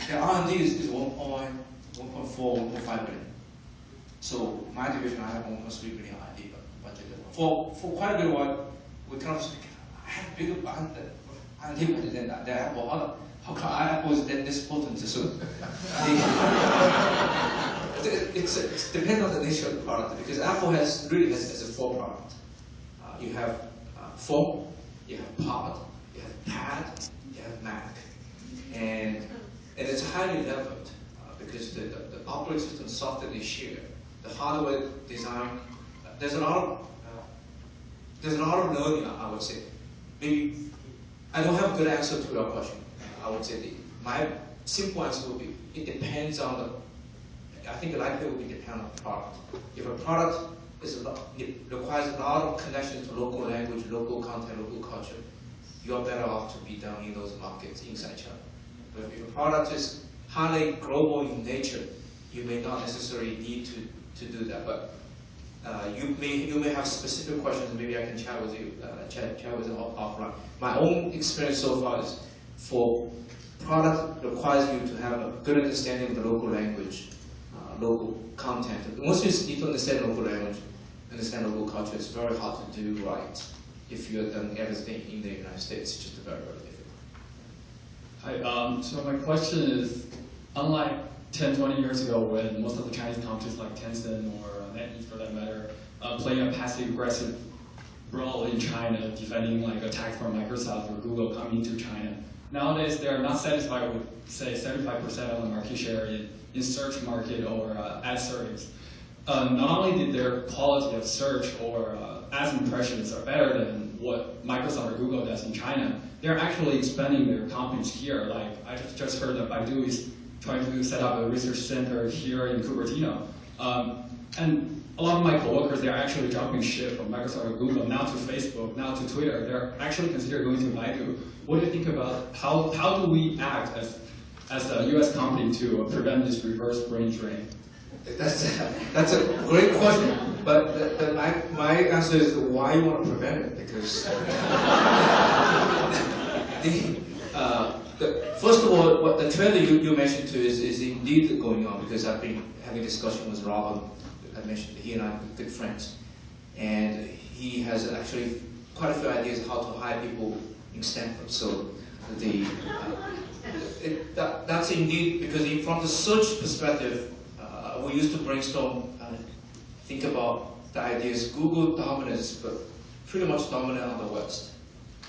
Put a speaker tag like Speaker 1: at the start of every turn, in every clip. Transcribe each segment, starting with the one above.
Speaker 1: The R&D is 1.4, 1.5 billion. So my division, I have 1.3 billion R&D budget. For quite a bit while, we kind of think, I have bigger R&D budget than that. Apple, how come Apple is this potent? So it depends on the nature of the product, because Apple really has a full product. You have phone, you have pod, you have pad, you have Mac, and it's highly developed because the operating system software they share, the hardware design. There's a lot of learning, I would say. Maybe I don't have a good answer to your question. I would say my simple answer would be it depends on the. I think the likelihood would be depend on the product. If a product requires a lot of connections to local language, local content, local culture, you are better off to be done in those markets inside China. But if a product is highly global in nature, you may not necessarily need to do that. But you may have specific questions. Maybe I can chat with you offline. My own experience so far is for product requires you to have a good understanding of the local language, local content. Once you need to understand local language, understand local culture, it's very hard to do right if you have done everything in the United States. It's just very, very difficult.
Speaker 2: Hi, so my question is, unlike 10, 20 years ago when most of the Chinese companies like Tencent or NetEase for that matter, playing a passive-aggressive role in China, defending like attacks from Microsoft or Google coming to China. Nowadays, they are not satisfied with, say, 75% of the market share in search market or ad service. Not only did their quality of search or ads impressions are better than what Microsoft or Google does in China, they're actually expanding their companies here. Like I just heard that Baidu is trying to set up a research center here in Cupertino. And a lot of my coworkers, they're actually jumping ship from Microsoft or Google, now to Facebook, now to Twitter. They're actually considering going to Baidu. What do you think about how do we act as a US company to prevent this reverse brain drain?
Speaker 1: That's a great question, but my answer is why you want to prevent it, because first of all, what the trend that you mentioned too is indeed going on, because I've been having a discussion with Robin. I mentioned he and I are good friends, and he has actually quite a few ideas how to hire people in Stanford. So that's indeed, because from the search perspective, we used to brainstorm, think about the ideas. Google dominance, but pretty much dominant on the West.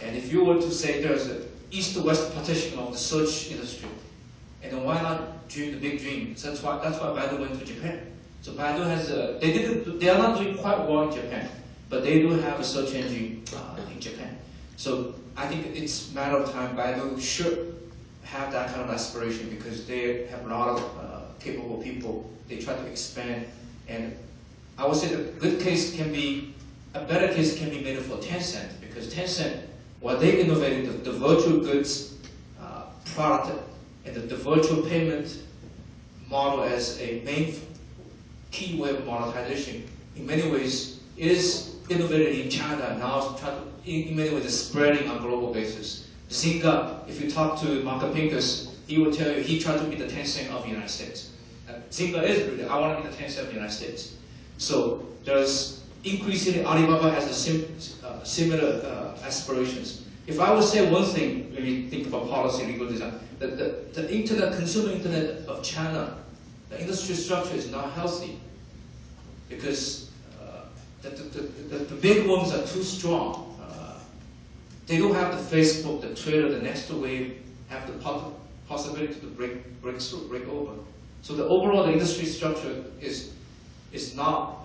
Speaker 1: And if you were to say there's an East-West partition of the search industry, and then why not dream the big dream? So that's why Baidu went to Japan. So Baidu has they are not doing quite well in Japan, but they do have a search engine in Japan. So I think it's a matter of time. Baidu should have that kind of aspiration, because they have a lot of capable people. They try to expand, and I would say a better case can be made for Tencent, because Tencent, what they innovated, the virtual goods product and the virtual payment model as a main key way of monetization, in many ways is innovated in China. Now in many ways is spreading on a global basis. Zynga, if you talk to Marco Pincus, he will tell you he tried to be the Tencent of the United States. Zynga is really, I want to be the Tencent of the United States. So there's increasingly Alibaba has a similar aspirations. If I would say one thing, when you think about policy, legal design, the internet, consumer internet of China, the industry structure is not healthy, because the big ones are too strong. They don't have the Facebook, the Twitter, the next wave, have the possibility to break over. So the overall industry structure is not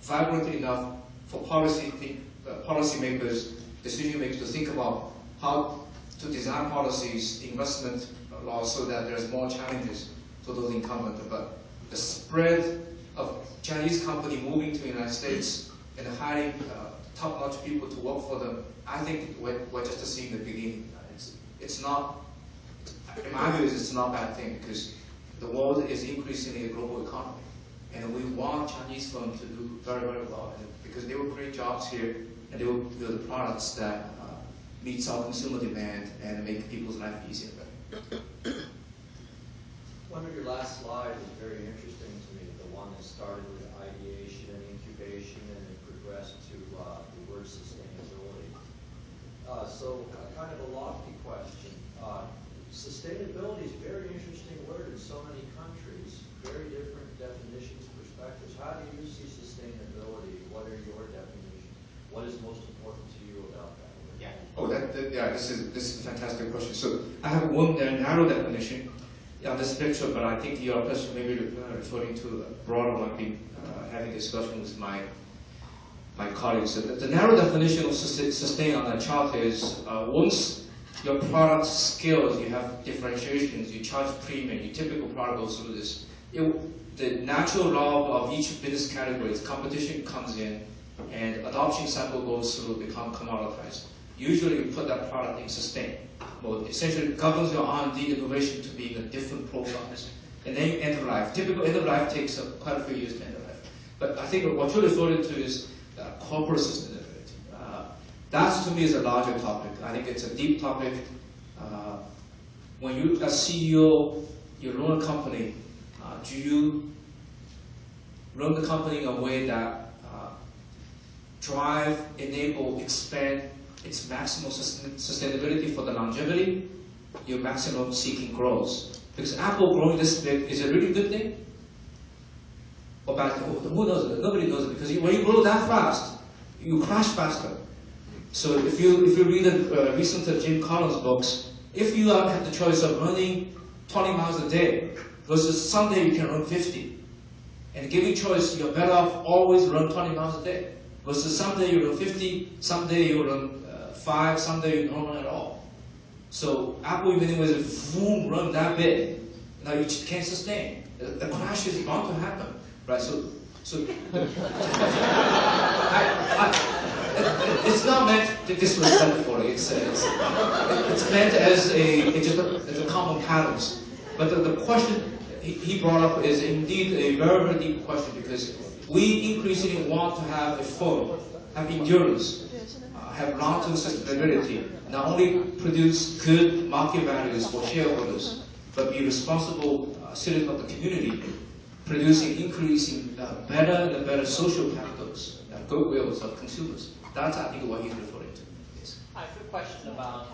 Speaker 1: vibrant enough for policymakers, decision makers to think about how to design policies, investment laws, so that there's more challenges for those incumbents. But the spread of Chinese company moving to the United States and hiring top-notch people to work for them, I think we're just seeing the beginning. It's not, in my view, it's not a bad thing, because the world is increasingly a global economy, and we want Chinese firms to do very, very well, because they will create jobs here, and they will build products that meets our consumer demand and make people's life easier.
Speaker 3: last slide is very interesting to me, the one that started with ideation and incubation and it progressed to the word sustainability. So kind of a lofty question. Sustainability is a very interesting word in so many countries, very different definitions, perspectives. How do you see sustainability? What are your definitions? What is most important to you about that word?
Speaker 1: Yeah. Oh, this is a fantastic question. So I have one narrow definition on this picture, but I think your question may be referring to a broader one. I've been having discussion with my colleagues. So the narrow definition of sustain on that chart is once your product scales, you have differentiations, you charge premium, your typical product goes through this. The natural law of each business category is competition comes in and adoption cycle goes through, become commoditized. Usually you put that product in sustain mode. Essentially it governs your R&D innovation to be in a different profiles. And then you end of life. Typical end of life takes quite a few years to end of life. But I think what you're referring to is corporate sustainability. That to me is a larger topic. I think it's a deep topic. When you as CEO, you run a company, do you run the company in a way that drive, enable, expand its maximum sustainability for the longevity, your maximum seeking growth? Because Apple growing this big is a really good thing? Or bad thing? Who knows it? Nobody knows it. Because when you grow that fast, you crash faster. So if you read the recent Jim Collins books, if you have the choice of running 20 miles a day versus someday you can run 50, and given choice, you're better off always run 20 miles a day versus someday you run 50, someday you run 5, someday you don't run at all. So Apple, even with a boom run that big, now you just can't sustain. The crash is bound to happen, right? So it's not meant to disrespectfully. It's meant as a common patterns. But the question he brought up is indeed a very, very deep question, because we increasingly want to have a firm, have endurance, have long-term sustainability, not only produce good market values for shareholders, but be responsible citizen of the community, producing, increasing better and better social capitals, goodwills of consumers. That's, I think, what he's referring to. Yes.
Speaker 4: I have a question about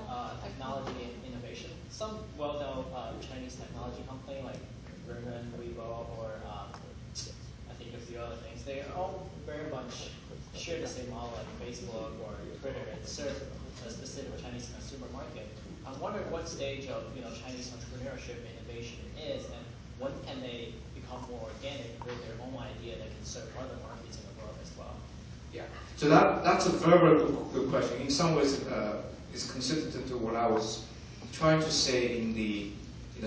Speaker 4: technology and innovation. Some well-known Chinese technology company like Ribbon, Weibo, or I think a few other things, they all very much share the same model like Facebook or Twitter and serve a specific Chinese consumer market. I'm wondering what stage of Chinese entrepreneurship innovation is, and when can they become more organic and build their own idea that can serve other markets in the world as well?
Speaker 1: Yeah, so that's a very, very good question. In some ways, it's consistent to what I was trying to say in the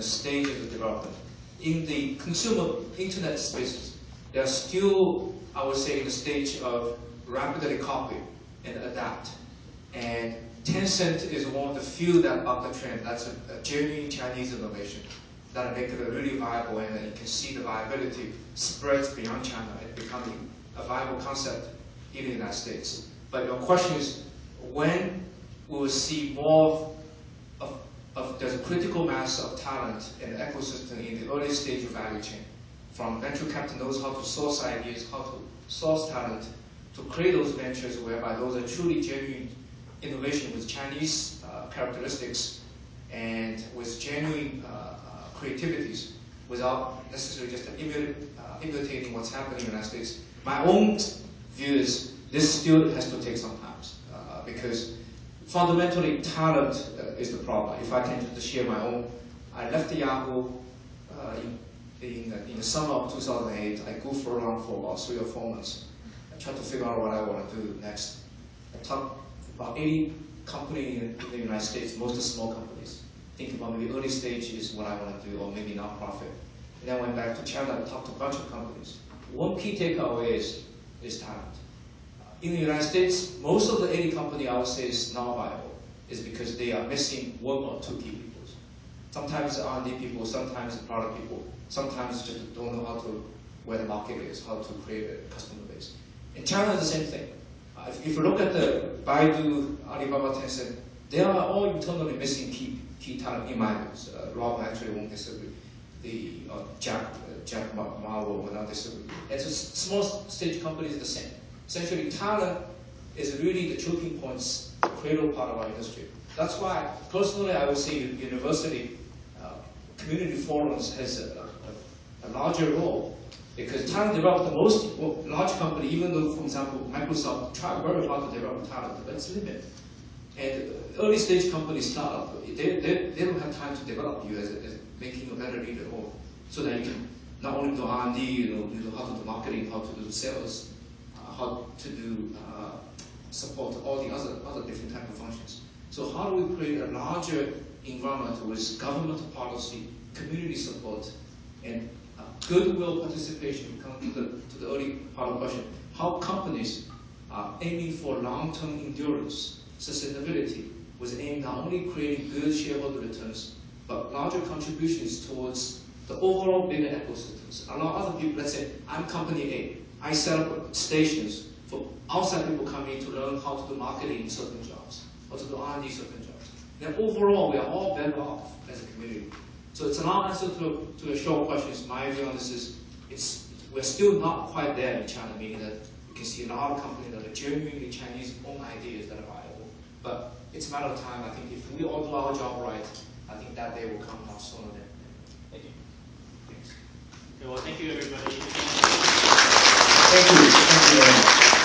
Speaker 1: stages of development. In the consumer internet spaces, they're still, I would say, in the stage of rapidly copy and adapt. And Tencent is one of the few that buck the trend. That's a genuine Chinese innovation that make it really viable, and you can see the viability spreads beyond China and becoming a viable concept in the United States. But your question is, when we will see more of there's a critical mass of talent and ecosystem in the early stage of value chain. From venture capital knows how to source ideas, how to source talent, to create those ventures whereby those are truly genuine innovation with Chinese characteristics and with genuine creativities without necessarily just imitating what's happening in the United States. My own view is this still has to take some time because fundamentally talent is the problem. If I can just share my own, I left Yahoo in the summer of 2008. I goofed around for about 3 or 4 months. I tried to figure out what I want to do next. I talked about 80 companies in the United States, mostly small companies. Think about maybe early stage is what I want to do, or maybe nonprofit. And then I went back to China and talked to a bunch of companies. One key takeaway is talent. In the United States, most of the 80 companies I would say is not viable, is because they are missing 1 or 2 key people. Sometimes the R&D people, sometimes the product people, sometimes just don't know where the market is, how to create a customer base. In China, it's the same thing. If you look at the Baidu, Alibaba, Tencent, they are all internally missing key talent in my view. Rob actually won't disagree. Jack Ma will not disagree. And so small stage companies are the same. Essentially, talent is really the choking points, cradle part of our industry. That's why, personally, I would say university community forums has a larger role, because talent development, large company, even though, for example, Microsoft try very hard to develop talent, but it's limited. And early stage companies, startup, they don't have time to develop you as making a better leader, or so that you can not only do R&D, you know how to do marketing, how to do sales, how to do support all the other different type of functions. So how do we create a larger environment with government policy, community support, and goodwill participation? Come to the early part of the question. How companies are aiming for long-term endurance, sustainability, with aim not only creating good shareholder returns, but larger contributions towards the overall bigger ecosystems. Allow other people, let's say, I'm company A, I set up stations for outside people coming in to learn how to do marketing in certain jobs, or to do R&D certain jobs. Then overall, we are all better off as a community. So it's a long answer to a short question. My view on this is, we're still not quite there in China, meaning that you can see a lot of companies that are genuinely Chinese-owned ideas that are viable. But it's a matter of time. I think if we all do our job right, I think that day will come much sooner than.
Speaker 4: Thank you.
Speaker 1: Thanks.
Speaker 4: Okay, well, thank you, everybody.
Speaker 1: Thank you. Thank you very much.